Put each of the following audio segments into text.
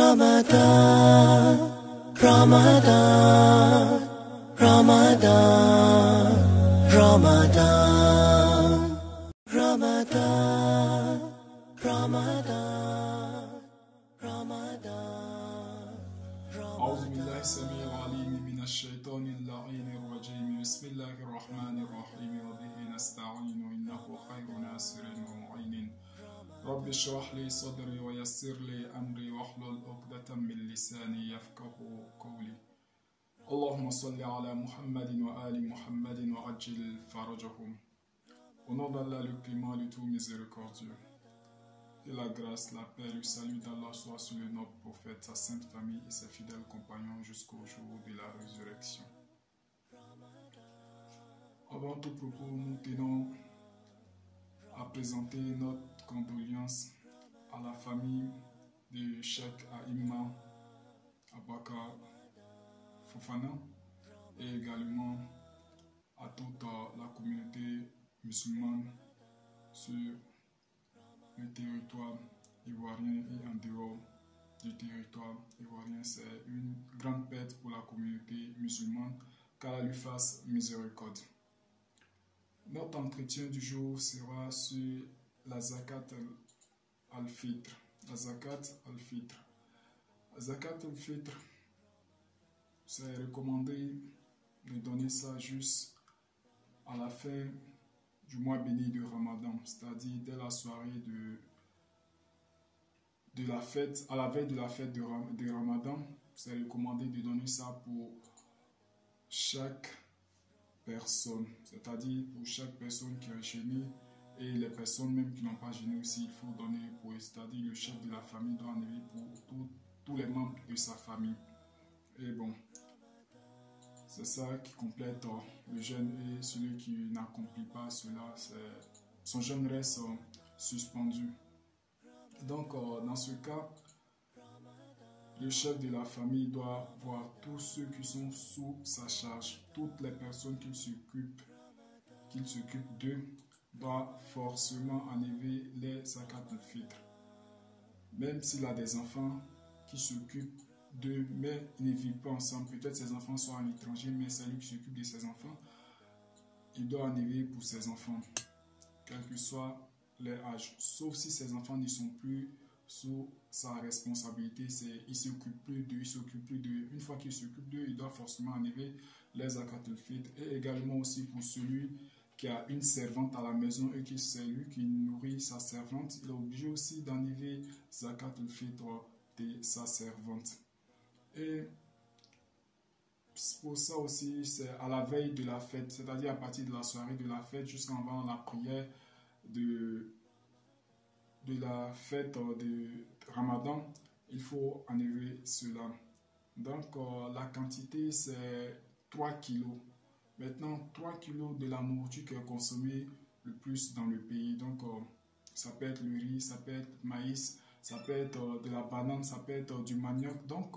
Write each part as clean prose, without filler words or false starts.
Ramadan, Ramadan, Ramadan, Ramadan, Ramadan, Ramadan, Ramadan. أعوذ بالله السميع العليم من الشيطان اللعين الرجيم. بسم الله الرحمن الرحيم وبه نستعين إنه خير ناصر ومعين. رب اشرح لي صدري ويسر لي أمري واحلل عقدة من لساني يفقه قولي. اللهم صل على محمد وآل محمد وعجل فرجهم. Au nom d'Allah le clément, le tout miséricordieux. Que la grâce, la paix, le salut d'Allah soit sur le noble prophète, sa sainte famille et ses fidèles compagnons jusqu'au jour de la résurrection. Avant tout propos, nous tenons à présenter notre condoléance à la famille de Cheikh Aïma Abakar Fofana et également à toute la communauté musulmane sur le territoire ivoirien et en dehors du territoire ivoirien. C'est une grande perte pour la communauté musulmane, qu'Allah lui fasse miséricorde. Notre entretien du jour sera sur la zakat al-fitr. La zakat al-fitr. La zakat al-fitr, c'est recommandé de donner ça juste à la fin du mois béni de Ramadan, c'est-à-dire dès la soirée de la fête, à la veille de la fête de Ramadan. C'est recommandé de donner ça pour chaque personne, c'est-à-dire pour chaque personne qui est jeûné et les personnes même qui n'ont pas jeûné aussi, il faut donner pour eux, c'est-à-dire le chef de la famille doit enlever pour tous les membres de sa famille. Et bon, c'est ça qui complète le jeûne, et celui qui n'accomplit pas cela, son jeûne reste suspendu. Donc dans ce cas, le chef de la famille doit voir tous ceux qui sont sous sa charge, toutes les personnes qu'il s'occupe d'eux, doit forcément enlever les zakat al-fitr. Même s'il a des enfants qui s'occupent d'eux, mais ils ne vivent pas ensemble, peut-être ses enfants sont à l'étranger, mais c'est lui qui s'occupe de ses enfants, il doit enlever pour ses enfants, quel que soit leur âge, sauf si ses enfants ne sont plus sous sa responsabilité, il ne s'occupe plus d'eux. Une fois qu'il s'occupe d'eux, il doit forcément enlever les zakat al-fitr. Et également aussi pour celui qui a une servante à la maison et qui c'est lui qui nourrit sa servante, il est obligé aussi d'enlever zakat al-fitr de sa servante. Et pour ça aussi, c'est à la veille de la fête, c'est-à-dire à partir de la soirée de la fête jusqu'avant la prière de la fête de Ramadan, il faut enlever cela. Donc la quantité c'est 3 kilos. Maintenant 3 kilos de la nourriture qui est consommée le plus dans le pays. Donc ça peut être le riz, ça peut être le maïs, ça peut être de la banane, ça peut être du manioc. Donc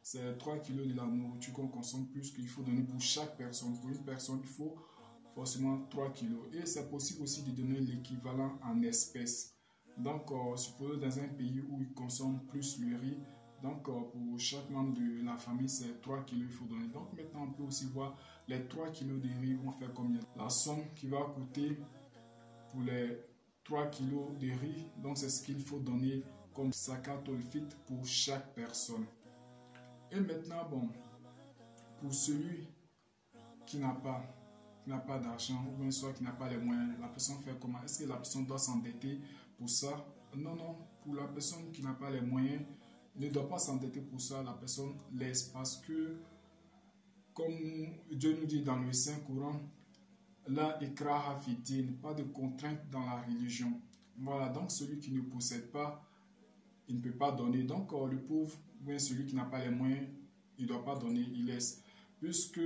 c'est 3 kilos de la nourriture qu'on consomme plus qu'il faut donner pour chaque personne. Pour une personne, il faut forcément 3 kilos. Et c'est possible aussi de donner l'équivalent en espèces. Donc, supposons dans un pays où ils consomment plus le riz, donc pour chaque membre de la famille, c'est 3 kilos qu'il faut donner. Donc maintenant, on peut aussi voir les 3 kilos de riz vont faire combien. La somme qui va coûter pour les 3 kilos de riz, donc c'est ce qu'il faut donner comme zakat al-fitr pour chaque personne. Et maintenant, bon, pour celui qui n'a pas d'argent, ou bien soit qui n'a pas les moyens, la personne fait comment? Est-ce que la personne doit s'endetter pour ça? Non, pour la personne qui n'a pas les moyens, ne doit pas s'endetter pour ça, la personne laisse, parce que comme Dieu nous dit dans le Saint-Coran, la ikraha fi din, pas de contrainte dans la religion. Voilà, donc celui qui ne possède pas, il ne peut pas donner. Donc le pauvre, ou bien celui qui n'a pas les moyens, il ne doit pas donner, il laisse. Puisque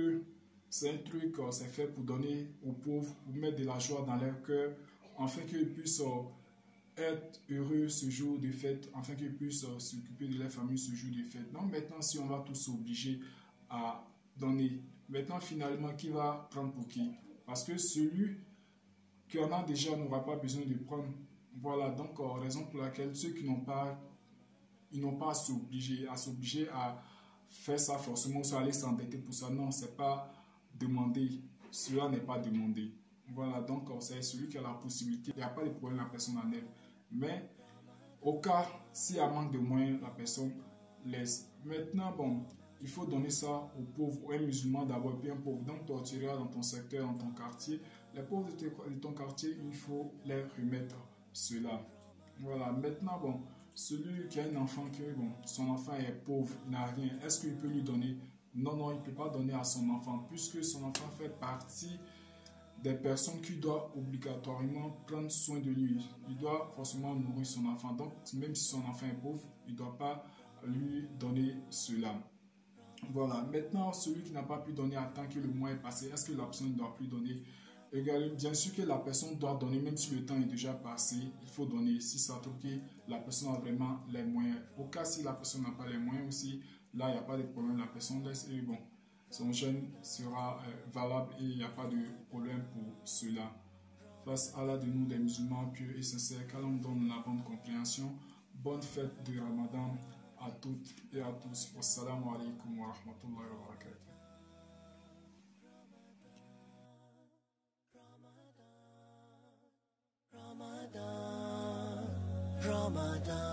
c'est un truc, c'est fait pour donner aux pauvres, pour mettre de la joie dans leur cœur, afin qu'ils puissent être heureux ce jour de fête, afin qu'ils puissent s'occuper de leur famille ce jour de fête. Donc maintenant, si on va tous s'obliger à donner, maintenant finalement, qui va prendre pour qui? Parce que celui qui en a déjà n'aura pas besoin de prendre. Voilà, donc raison pour laquelle ceux qui n'ont pas ils n'ont pas à s'obliger à faire ça forcément, soit aller s'endetter pour ça. Non, c'est pas demandé. Cela n'est pas demandé. Voilà, donc c'est celui qui a la possibilité. Il n'y a pas de problème, la personne enlève. Mais au cas, s'il y a manque de moyens, la personne laisse. Maintenant, bon, il faut donner ça aux pauvres, aux musulmans d'abord, et puis un pauvre. Donc, toi, tu iras dans ton secteur, dans ton quartier. Les pauvres de ton quartier, il faut les remettre cela. Voilà, maintenant, bon, celui qui a un enfant, bon, son enfant est pauvre, il n'a rien, est-ce qu'il peut lui donner? Non, non, il ne peut pas donner à son enfant, puisque son enfant fait partie des personnes qui doivent obligatoirement prendre soin de lui. Il doit forcément nourrir son enfant. Donc, même si son enfant est pauvre, il ne doit pas lui donner cela. Voilà. Maintenant, celui qui n'a pas pu donner à temps que le mois est passé, est-ce que la personne ne doit plus donner? Également, bien sûr que la personne doit donner, même si le temps est déjà passé, il faut donner. Si ça trouve que la personne a vraiment les moyens. Au cas si la personne n'a pas les moyens aussi, là, il n'y a pas de problème. La personne laisse et bon, son jeûne sera valable et il n'y a pas de problème pour cela. Face à Allah de nous, des musulmans pieux et sincères, qu'Allah nous donne la bonne compréhension. Bonne fête de Ramadan à toutes et à tous. Wassalamu alaikum wa rahmatullahi wa barakatuh. Ramadan